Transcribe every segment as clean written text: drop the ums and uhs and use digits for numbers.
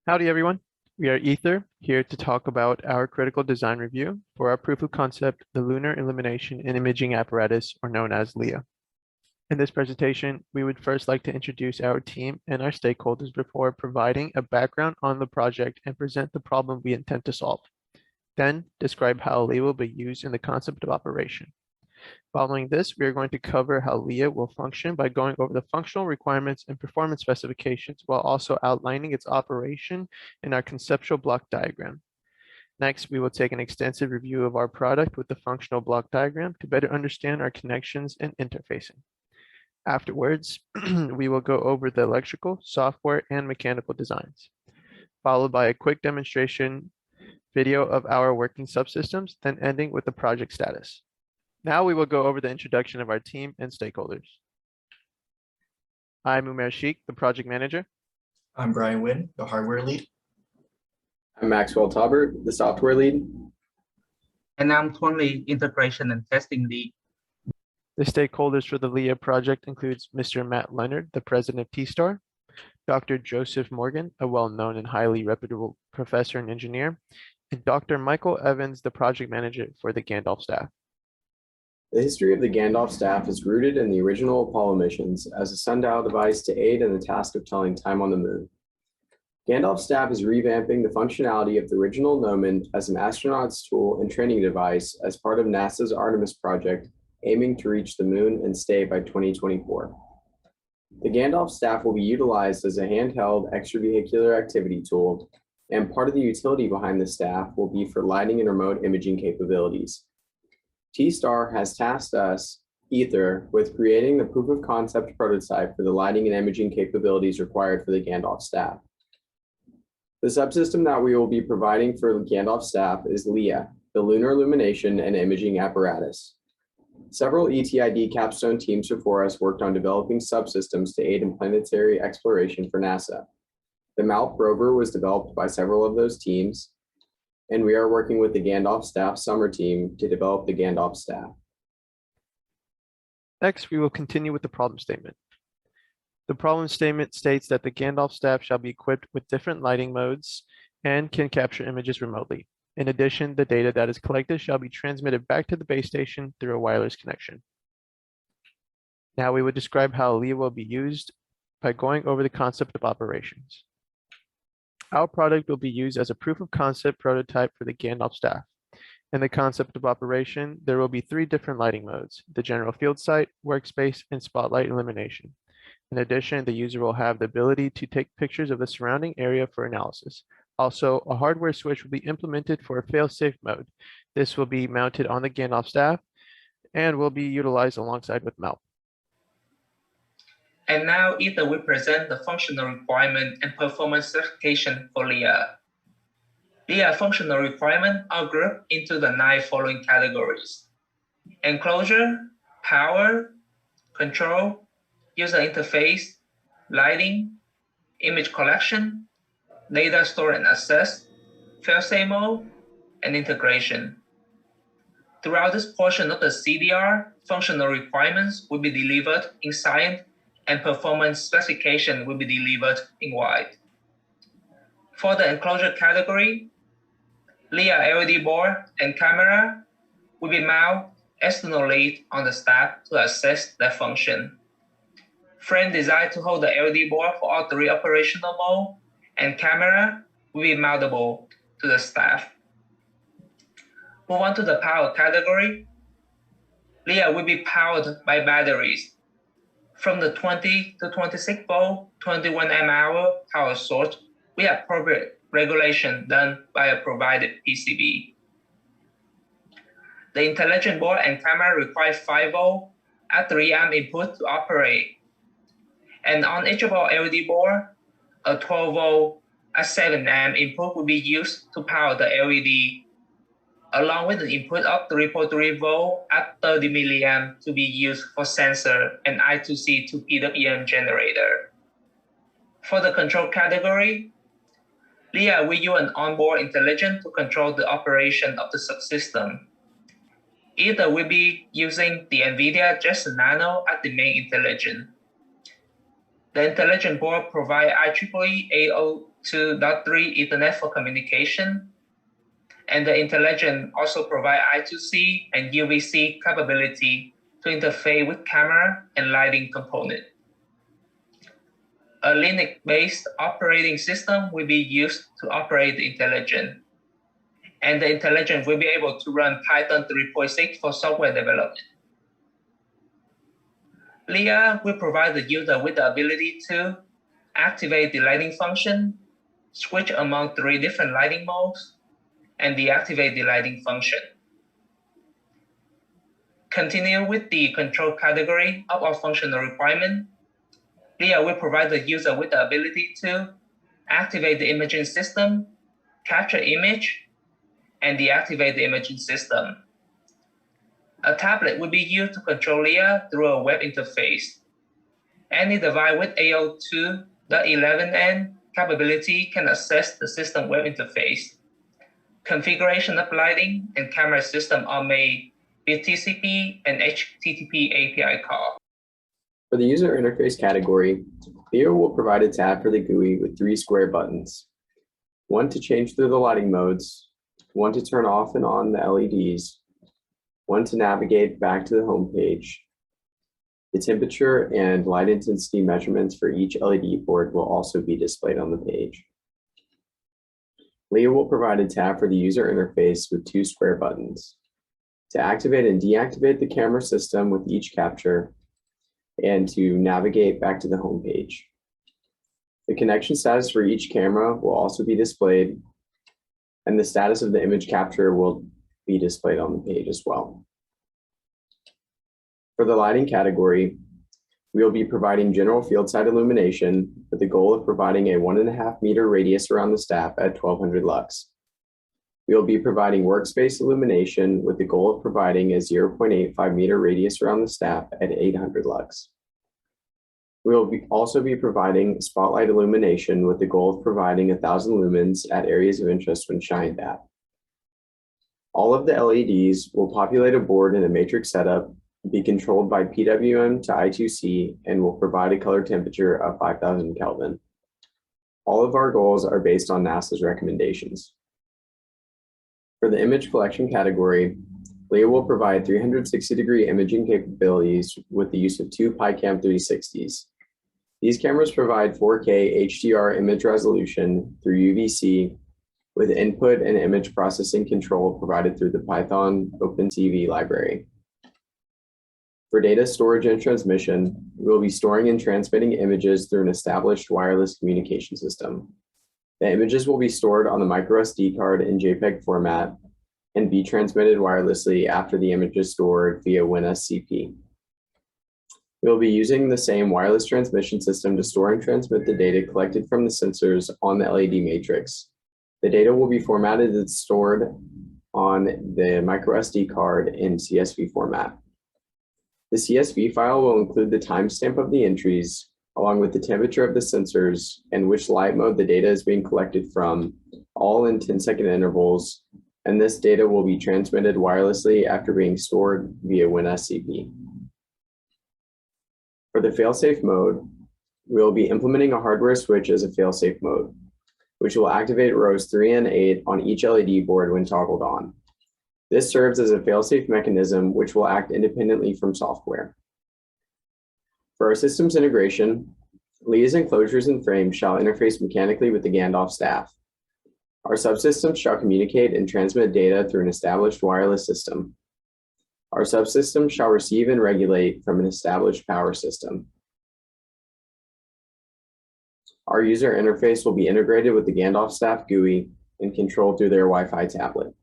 Howdy, everyone. We are Aether, here to talk about our critical design review for our proof of concept, the Lunar Illumination and Imaging Apparatus, or known as LIIA. In this presentation, we would first like to introduce our team and our stakeholders before providing a background on the project and present the problem we intend to solve. Then, describe how LIIA will be used in the concept of operation. Following this, we are going to cover how LIIA will function by going over the functional requirements and performance specifications while also outlining its operation in our conceptual block diagram. Next, we will take an extensive review of our product with the functional block diagram to better understand our connections and interfacing. Afterwards, we will go over the electrical, software, and mechanical designs, followed by a quick demonstration video of our working subsystems, then ending with the project status. Now we will go over the introduction of our team and stakeholders. I'm Umair Sheikh, the project manager. I'm Brian Wynn, the hardware lead. I'm Maxwell Taubert, the software lead. And I'm Tuan Lee, integration and testing lead. The stakeholders for the LIIA project includes Mr. Matt Leonard, the president of T-Star, Dr. Joseph Morgan, a well-known and highly reputable professor and engineer, and Dr. Michael Evans, the project manager for the Gandalf staff. The history of the Gandalf staff is rooted in the original Apollo missions as a sundial device to aid in the task of telling time on the moon. Gandalf staff is revamping the functionality of the original Gnomon as an astronaut's tool and training device as part of NASA's Artemis project, aiming to reach the moon and stay by 2024. The Gandalf staff will be utilized as a handheld extravehicular activity tool, and part of the utility behind the staff will be for lighting and remote imaging capabilities. T-Star has tasked us, Aether, with creating the proof of concept prototype for the lighting and imaging capabilities required for the Gandalf staff. The subsystem that we will be providing for the Gandalf staff is LIIA, the Lunar Illumination and Imaging Apparatus. Several ETID capstone teams before us worked on developing subsystems to aid in planetary exploration for NASA. The MALP rover was developed by several of those teams, and we are working with the Gandalf staff summer team to develop the Gandalf staff. Next, we will continue with the problem statement. The problem statement states that the Gandalf staff shall be equipped with different lighting modes and can capture images remotely. In addition, the data that is collected shall be transmitted back to the base station through a wireless connection. Now we would describe how LIIA will be used by going over the concept of operations. Our product will be used as a proof of concept prototype for the Gandalf staff. In the concept of operation, there will be 3 different lighting modes: the general field sight, workspace, and spotlight illumination. In addition, the user will have the ability to take pictures of the surrounding area for analysis. Also, a hardware switch will be implemented for a fail-safe mode. This will be mounted on the Gandalf staff and will be utilized alongside with MALP. And now Aether will present the functional requirement and performance specification for LIIA. LIIA functional requirements are grouped into the 9 following categories: enclosure, power, control, user interface, lighting, image collection, data store and access, fail-safe mode, and integration. Throughout this portion of the CDR, functional requirements will be delivered in cyan and performance specification will be delivered in white. For the enclosure category, LIIA LED board and camera will be mounted externally on the staff to access their function. Frame designed to hold the LED board for all 3 operational modes, and camera will be mountable to the staff. Move on to the power category. LIIA will be powered by batteries from the 20 to 26 volt, 21 mAh power source with appropriate regulation done by a provided PCB. The intelligent board and camera require 5 volt at 3 amp input to operate. And on each of our LED board, a 12 volt at 7 amp input will be used to power the LED, along with the input of 3.3 volt at 30 milliamp to be used for sensor and I2C to PWM generator. For the control category, LIIA will use an onboard intelligence to control the operation of the subsystem. Aether will be using the NVIDIA Jetson Nano as the main intelligence. The intelligent board provides IEEE 2.3 Ethernet for communication. And the IntelliGen also provides I2C and UVC capability to interface with camera and lighting component. A Linux-based operating system will be used to operate the IntelliGen. And the IntelliGen will be able to run Python 3.6 for software development. LIIA will provide the user with the ability to activate the lighting function, switch among 3 different lighting modes, and deactivate the lighting function. Continue with the control category of our functional requirement. LIIA will provide the user with the ability to activate the imaging system, capture image, and deactivate the imaging system. A tablet will be used to control LIIA through a web interface. Any device with AO2.11n capability can access the system web interface. Configuration of lighting and camera system are made with TCP and HTTP API call. For the user interface category, LIIA will provide a tab for the GUI with 3 square buttons. 1 to change through the lighting modes, 1 to turn off and on the LEDs, 1 to navigate back to the home page. The temperature and light intensity measurements for each LED board will also be displayed on the page. LIIA will provide a tab for the user interface with 2 square buttons to activate and deactivate the camera system with each capture and to navigate back to the home page. The connection status for each camera will also be displayed, and the status of the image capture will be displayed on the page as well. For the lighting category, we will be providing general field side illumination with the goal of providing a 1.5 meter radius around the staff at 1200 lux. We will be providing workspace illumination with the goal of providing a 0.85 meter radius around the staff at 800 lux. We will also be providing spotlight illumination with the goal of providing 1000 lumens at areas of interest when shined at. All of the LEDs will populate a board in a matrix setup, be controlled by PWM to I2C, and will provide a color temperature of 5000 Kelvin. All of our goals are based on NASA's recommendations. For the image collection category, LIIA will provide 360-degree imaging capabilities with the use of 2 PyCam 360s. These cameras provide 4K HDR image resolution through UVC with input and image processing control provided through the Python OpenTV library. For data storage and transmission, we will be storing and transmitting images through an established wireless communication system. The images will be stored on the microSD card in JPEG format and be transmitted wirelessly after the image is stored via WinSCP. We will be using the same wireless transmission system to store and transmit the data collected from the sensors on the LED matrix. The data will be formatted and stored on the microSD card in CSV format. The CSV file will include the timestamp of the entries, along with the temperature of the sensors and which light mode the data is being collected from, all in 10-second intervals, and this data will be transmitted wirelessly after being stored via WinSCP. For the failsafe mode, we will be implementing a hardware switch as a failsafe mode, which will activate rows 3 and 8 on each LED board when toggled on. This serves as a failsafe mechanism which will act independently from software. For our systems integration, LIIA's enclosures and frames shall interface mechanically with the Gandalf staff. Our subsystems shall communicate and transmit data through an established wireless system. Our subsystems shall receive and regulate from an established power system. Our user interface will be integrated with the Gandalf staff GUI and controlled through their Wi-Fi tablet.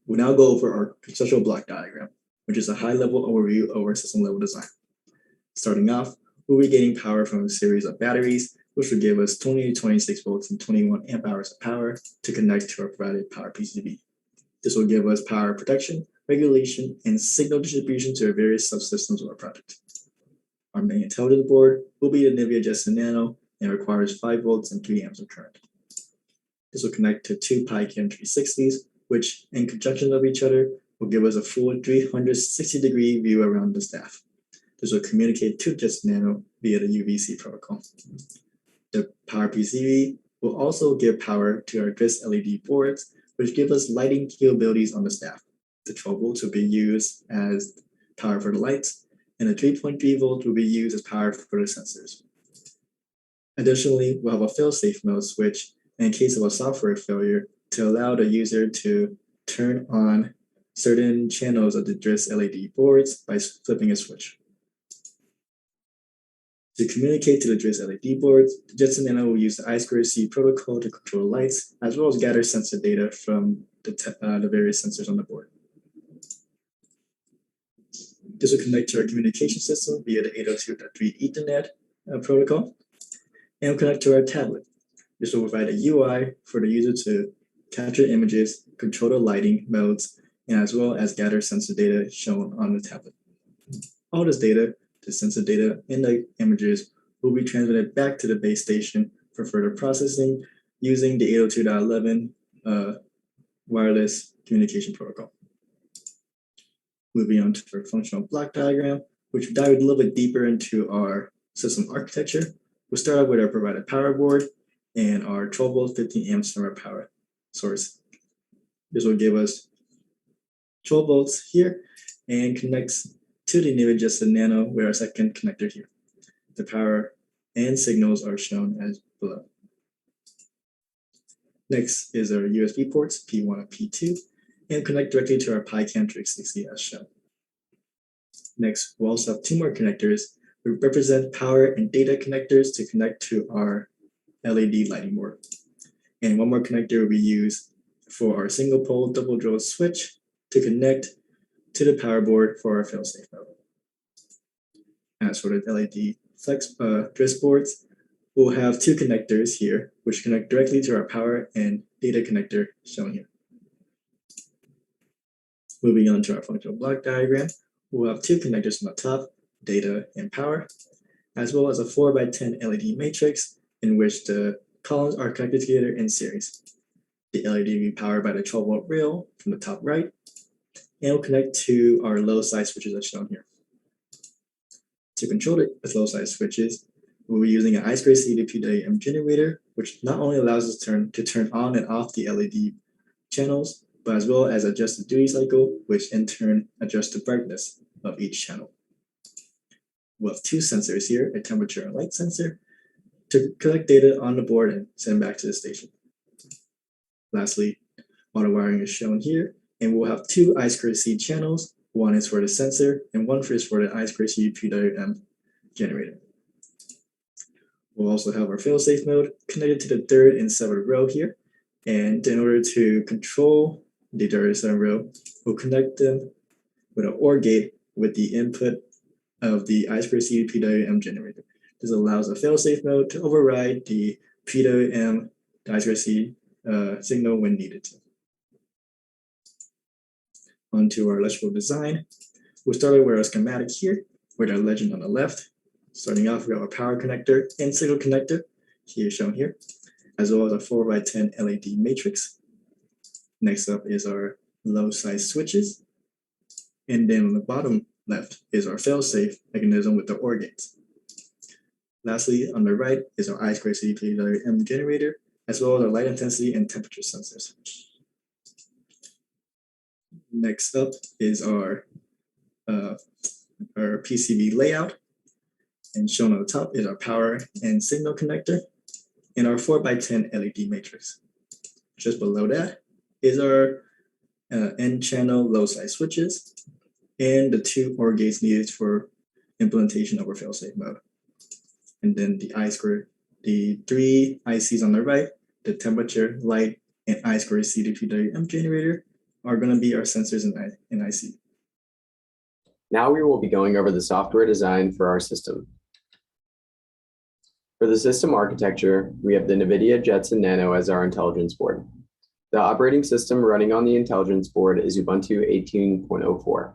We'll now go over our conceptual block diagram, which is a high-level overview of our system-level design. Starting off, we'll be getting power from a series of batteries, which will give us 20 to 26 volts and 21 amp hours of power to connect to our provided power PCB. This will give us power protection, regulation, and signal distribution to our various subsystems of our project. Our main intelligence board will be the NVIDIA Jetson Nano and requires 5 volts and 3 amps of current. This will connect to 2 PyCam 360s, which, in conjunction of each other, will give us a full 360-degree view around the staff. This will communicate to Jetson Nano via the UVC protocol. The power PCB will also give power to our DRIS LED boards, which give us lighting capabilities on the staff. The 12 volts will be used as power for the lights, and the 3.3 volt will be used as power for the sensors. Additionally, we'll have a fail-safe mode switch in case of a software failure to allow the user to turn on certain channels of the DRIS LED boards by flipping a switch. To communicate to the DRIS LED boards, the Jetson Nano will use the I2C protocol to control the lights, as well as gather sensor data from the various sensors on the board. This will connect to our communication system via the 802.3 Ethernet protocol, and will connect to our tablet. This will provide a UI for the user to capture images, control the lighting modes, and as well as gather sensor data shown on the tablet. All this data, the sensor data and the images, will be transmitted back to the base station for further processing using the 802.11 wireless communication protocol. Moving on to our functional block diagram, which will dive a little bit deeper into our system architecture. We'll start out with our provided power board and our 12 volt 15 amps from our power source. This will give us 12 volts here and connects to the NVIDIA Jetson Nano with our second connector here. The power and signals are shown as below. Next is our USB ports, P1 and P2, and connect directly to our PyCam 360 as shown. Next, we'll also have two more connectors which represent power and data connectors to connect to our LED lighting board. And one more connector we use for our single pole double draw switch to connect to the power board for our fail-safe mode. As for the LED flex DRIS boards, we'll have two connectors here, which connect directly to our power and data connector shown here. Moving on to our functional block diagram, we'll have two connectors on the top, data and power, as well as a 4x10 LED matrix in which the columns are connected together in series. The LED will be powered by the 12 volt rail from the top right, and will connect to our low side switches as shown here. To control the low side switches, we'll be using an I2C PWM generator, which not only allows us to turn on and off the LED channels, but as well as adjust the duty cycle, which in turn adjusts the brightness of each channel. We'll have two sensors here, a temperature and light sensor, to collect data on the board and send back to the station. Lastly, auto wiring is shown here, and we'll have two I2C channels. One is for the sensor, and one is for the I2C PWM generator. We'll also have our fail-safe mode connected to the third and seventh row here. And in order to control the third and seventh row, we'll connect them with an OR gate with the input of the I2C PWM generator. This allows a fail-safe mode to override the PWM, the I2C signal when needed to. Onto our electrical design. We'll start with our schematic here, with our legend on the left. Starting off, we have a power connector and signal connector, here shown here, as well as a 4x10 LED matrix. Next up is our low side switches. And then on the bottom left is our fail-safe mechanism with the OR gates. Lastly, on the right is our I2C PWM generator, as well as our light intensity and temperature sensors. Next up is our PCB layout, and shown on the top is our power and signal connector, and our 4x10 LED matrix. Just below that is our N-channel low-side switches, and the two OR gates needed for implementation of our fail-safe mode. And then the three ICs on the right, the temperature, light, and I2C PWM generator, are going to be our sensors in IC. Now we will be going over the software design for our system. For the system architecture, we have the NVIDIA Jetson Nano as our intelligence board. The operating system running on the intelligence board is Ubuntu 18.04.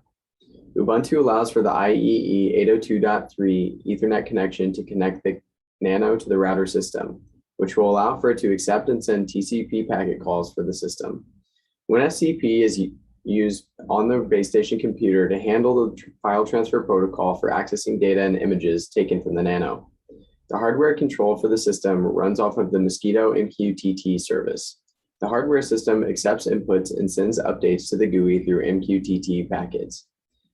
Ubuntu allows for the IEEE 802.3 Ethernet connection to connect the Nano to the router system, which will allow for it to accept and send TCP packet calls for the system. When SCP is used on the base station computer to handle the file transfer protocol for accessing data and images taken from the Nano. The hardware control for the system runs off of the Mosquito MQTT service. The hardware system accepts inputs and sends updates to the GUI through MQTT packets.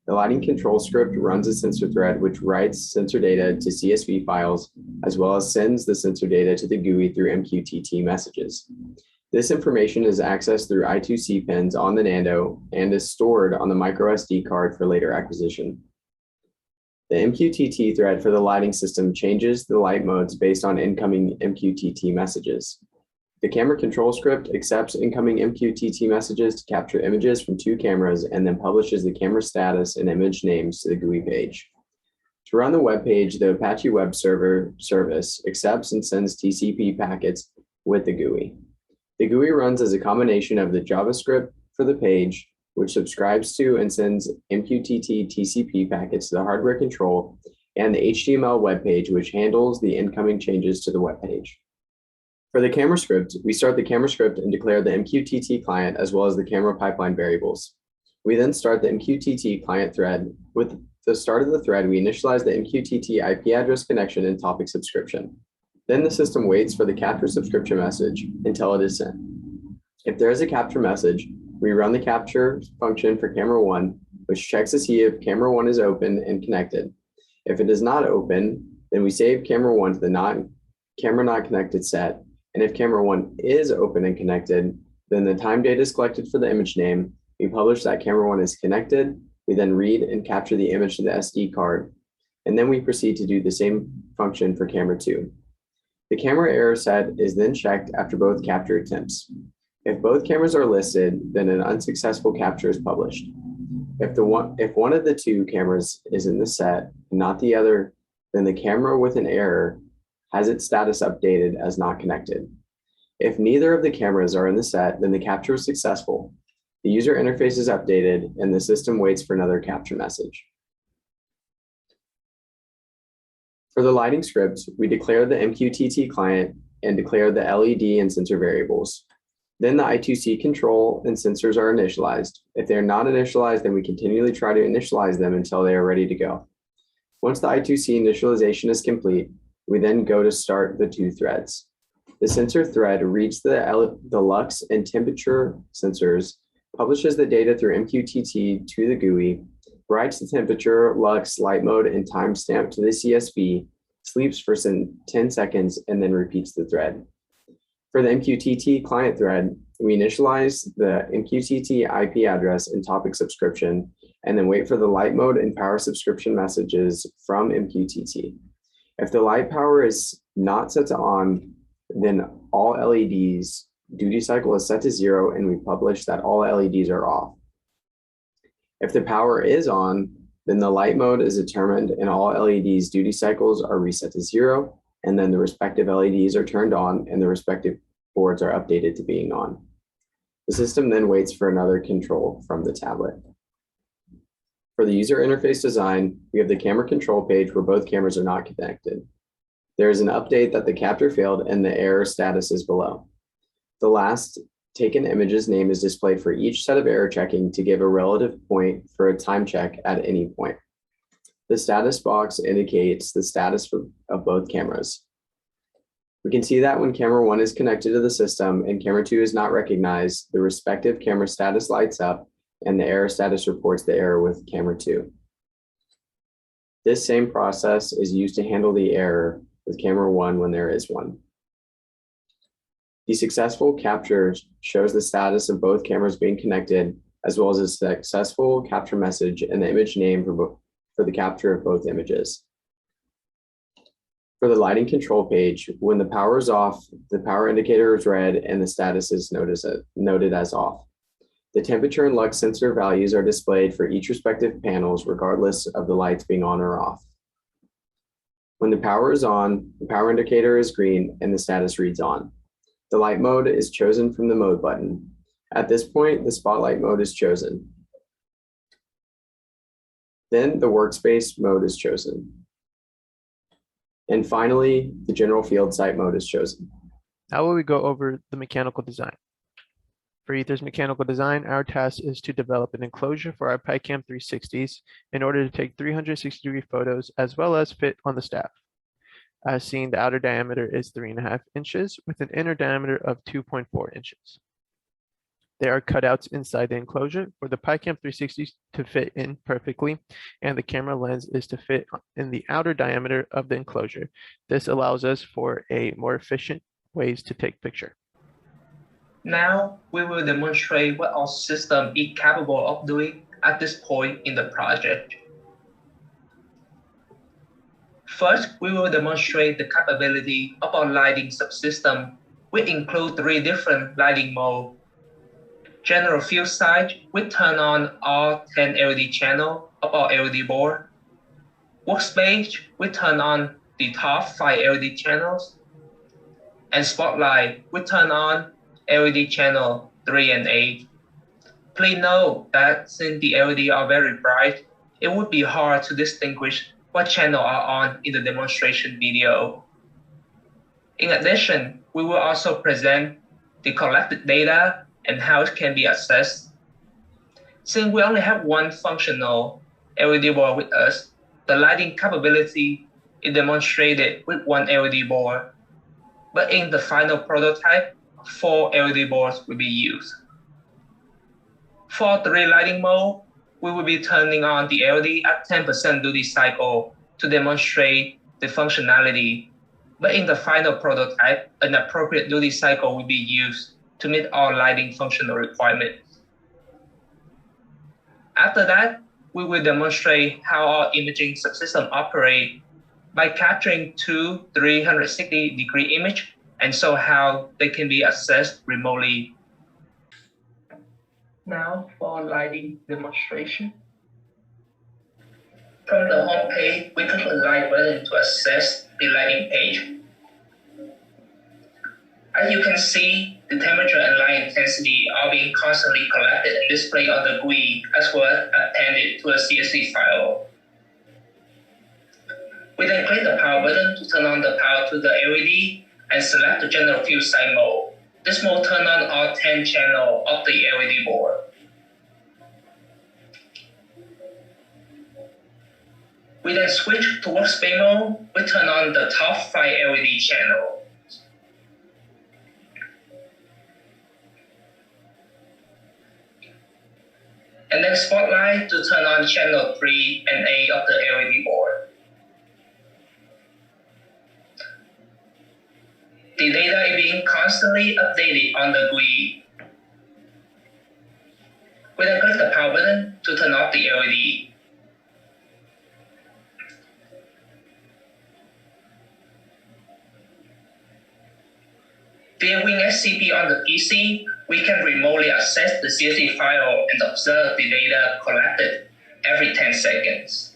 The lighting control script runs a sensor thread which writes sensor data to CSV files, as well as sends the sensor data to the GUI through MQTT messages. This information is accessed through I2C pins on the Nando and is stored on the microSD card for later acquisition. The MQTT thread for the lighting system changes the light modes based on incoming MQTT messages. The camera control script accepts incoming MQTT messages to capture images from 2 cameras and then publishes the camera status and image names to the GUI page. To run the web page, the Apache Web Server service accepts and sends TCP packets with the GUI. The GUI runs as a combination of the JavaScript for the page, which subscribes to and sends MQTT TCP packets to the hardware control, and the HTML web page, which handles the incoming changes to the web page. For the camera script, we start the camera script and declare the MQTT client as well as the camera pipeline variables. We then start the MQTT client thread. With the start of the thread, we initialize the MQTT IP address connection and topic subscription. Then the system waits for the capture subscription message until it is sent. If there is a capture message, we run the capture function for camera 1, which checks to see if camera 1 is open and connected. If it is not open, then we save camera 1 to the camera not connected set. And if camera 1 is open and connected, then the time data is collected for the image name. We publish that camera 1 is connected. We then read and capture the image to the SD card. And then we proceed to do the same function for camera 2. The camera error set is then checked after both capture attempts. If both cameras are listed, then an unsuccessful capture is published. If one of the 2 cameras is in the set and not the other, then the camera with an error has its status updated as not connected. If neither of the cameras are in the set, then the capture is successful. The user interface is updated and the system waits for another capture message. For the lighting script, we declare the MQTT client and declare the LED and sensor variables. Then the I2C control and sensors are initialized. If they're not initialized, then we continually try to initialize them until they are ready to go. Once the I2C initialization is complete, we then go to start the 2 threads. The sensor thread reads the lux and temperature sensors, publishes the data through MQTT to the GUI, writes the temperature, lux, light mode, and timestamp to the CSV, sleeps for 10 seconds, and then repeats the thread. For the MQTT client thread, we initialize the MQTT IP address and topic subscription, and then wait for the light mode and power subscription messages from MQTT. If the light power is not set to on, then all LEDs duty cycle is set to 0 and we publish that all LEDs are off. If the power is on, then the light mode is determined and all LEDs duty cycles are reset to 0, and then the respective LEDs are turned on and the respective boards are updated to being on. The system then waits for another control from the tablet. For the user interface design, we have the camera control page where both cameras are not connected. There is an update that the capture failed and the error status is below. The last taken image's name is displayed for each set of error checking to give a relative point for a time check at any point. The status box indicates the status of both cameras. We can see that when camera 1 is connected to the system and camera 2 is not recognized, the respective camera status lights up and the error status reports the error with camera 2. This same process is used to handle the error with camera 1 when there is one. The successful capture shows the status of both cameras being connected, as well as a successful capture message and the image name for the capture of both images. For the lighting control page, when the power is off, the power indicator is red and the status is noted as off. The temperature and lux sensor values are displayed for each respective panels, regardless of the lights being on or off. When the power is on, the power indicator is green and the status reads on. The light mode is chosen from the mode button. At this point, the spotlight mode is chosen. Then the workspace mode is chosen. And finally, the general field site mode is chosen. Now will we go over the mechanical design. For Aether's mechanical design, our task is to develop an enclosure for our PyCam 360s in order to take 360-degree photos as well as fit on the staff. As seen, the outer diameter is 3.5 inches with an inner diameter of 2.4 inches. There are cutouts inside the enclosure for the PyCam 360 to fit in perfectly, and the camera lens is to fit in the outer diameter of the enclosure. This allows us for a more efficient ways to take picture. Now, we will demonstrate what our system is capable of doing at this point in the project. First, we will demonstrate the capability of our lighting subsystem, which include 3 different lighting modes. General field size, we turn on all 10 LED channels of our LED board. Workspace, we turn on the top 5 LED channels. And spotlight, we turn on LED channel 3 and 8. Please note that since the LED are very bright, it would be hard to distinguish what channel are on in the demonstration video. In addition, we will also present the collected data and how it can be accessed. Since we only have one functional LED board with us, the lighting capability is demonstrated with one LED board. But in the final prototype, 4 LED boards will be used. For 3 lighting mode, we will be turning on the LED at 10% duty cycle to demonstrate the functionality. But in the final prototype, an appropriate duty cycle will be used to meet all lighting functional requirements. After that, we will demonstrate how our imaging subsystem operates by capturing 2 360-degree images and show how they can be accessed remotely. Now for lighting demonstration. From the home page, we click the light button to access the lighting page. As you can see, the temperature and light intensity are being constantly collected and displayed on the GUI as well as appended to a CSV file. We then click the power button to turn on the power to the LED and select the general field side mode. This mode turns on all 10 channels of the LED board. We then switch to workspace mode. We turn on the top 5 LED channels. And then spotlight to turn on channel 3 and 8 of the LED board. The data is being constantly updated on the GUI. We then click the power button to turn off the LED. Via WinSCP on the PC, we can remotely access the CSV file and observe the data collected every 10 seconds.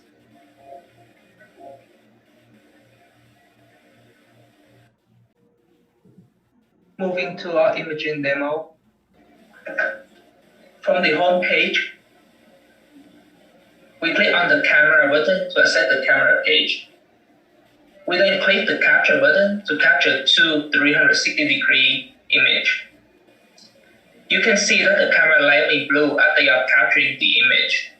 Moving to our imaging demo. From the home page, we click on the camera button to access the camera page. We then click the capture button to capture 2 360-degree images. You can see that the camera light in blue as they are capturing the image.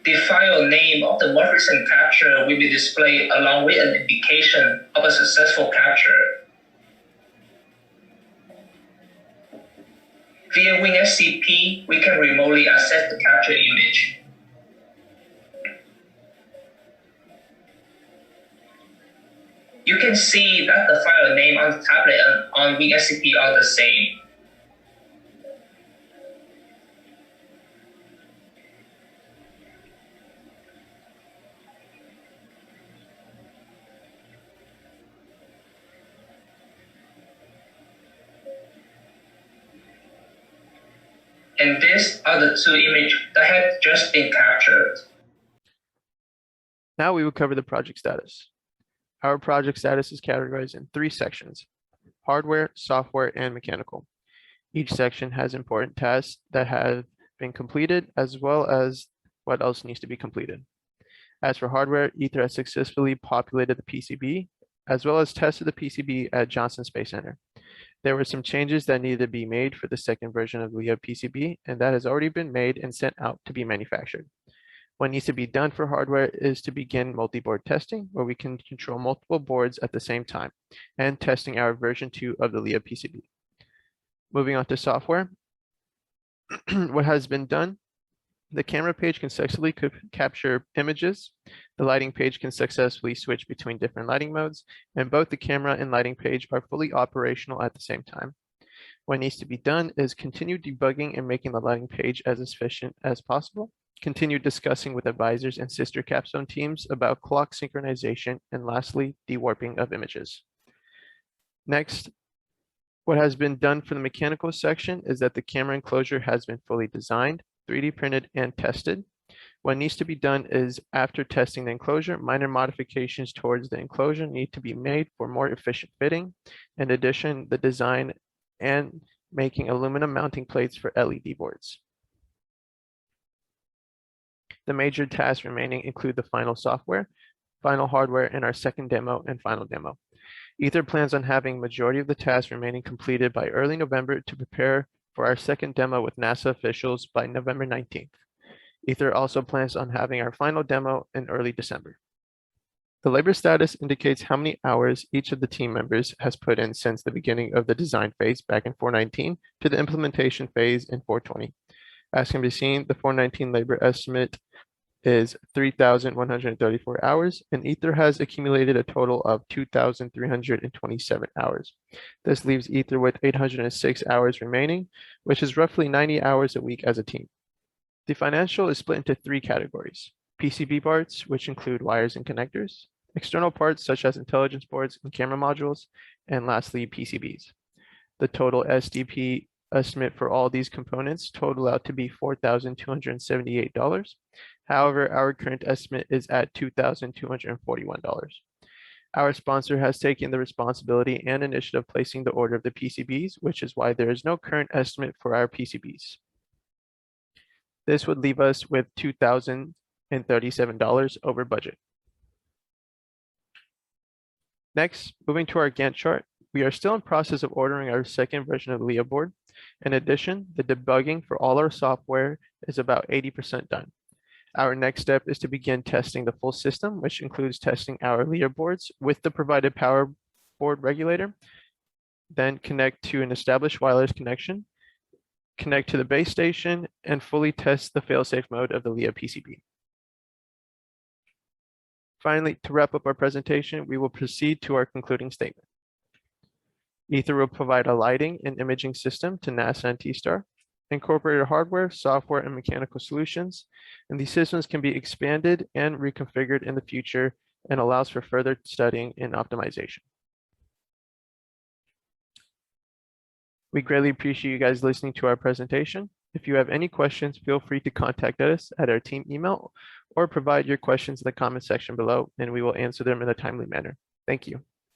The file name of the most recent capture will be displayed along with an indication of a successful capture. Via WinSCP, we can remotely access the captured image. You can see that the file name on the tablet and on WinSCP are the same. And these are the 2 images that have just been captured. Now we will cover the project status. Our project status is categorized in 3 sections: hardware, software, and mechanical. Each section has important tasks that have been completed as well as what else needs to be completed. As for hardware, Aether has successfully populated the PCB as well as tested the PCB at Johnson Space Center. There were some changes that needed to be made for the second version of LIIA PCB, and that has already been made and sent out to be manufactured. What needs to be done for hardware is to begin multi-board testing, where we can control multiple boards at the same time, and testing our version 2 of the LIIA PCB. Moving on to software, what has been done? The camera page can successfully capture images. The lighting page can successfully switch between different lighting modes, and both the camera and lighting page are fully operational at the same time. What needs to be done is continue debugging and making the lighting page as efficient as possible. Continue discussing with advisors and sister capstone teams about clock synchronization, and lastly, dewarping of images. Next, what has been done for the mechanical section is that the camera enclosure has been fully designed, 3D printed, and tested. What needs to be done is, after testing the enclosure, minor modifications towards the enclosure need to be made for more efficient fitting. In addition, the design and making aluminum mounting plates for LED boards. The major tasks remaining include the final software, final hardware, and our second demo and final demo. Aether plans on having majority of the tasks remaining completed by early November to prepare for our second demo with NASA officials by November 19th. Aether also plans on having our final demo in early December. The labor status indicates how many hours each of the team members has put in since the beginning of the design phase back in 419 to the implementation phase in 420. As can be seen, the 419 labor estimate is 3,134 hours, and Aether has accumulated a total of 2,327 hours. This leaves Aether with 806 hours remaining, which is roughly 90 hours a week as a team. The financial is split into 3 categories: PCB parts, which include wires and connectors, external parts such as intelligence boards and camera modules, and lastly, PCBs. The total SDP estimate for all these components total out to be $4,278. However, our current estimate is at $2,241. Our sponsor has taken the responsibility and initiative of placing the order of the PCBs, which is why there is no current estimate for our PCBs. This would leave us with $2,037 over budget. Next, moving to our Gantt chart, we are still in process of ordering our second version of the LIIA board. In addition, the debugging for all our software is about 80% done. Our next step is to begin testing the full system, which includes testing our LIIA boards with the provided power board regulator, then connect to an established wireless connection, connect to the base station, and fully test the fail-safe mode of the LIIA PCB. Finally, to wrap up our presentation, we will proceed to our concluding statement. Aether will provide a lighting and imaging system to NASA and T-STAR, incorporated hardware, software, and mechanical solutions, and these systems can be expanded and reconfigured in the future and allows for further studying and optimization. We greatly appreciate you guys listening to our presentation. If you have any questions, feel free to contact us at our team email or provide your questions in the comment section below, and we will answer them in a timely manner. Thank you.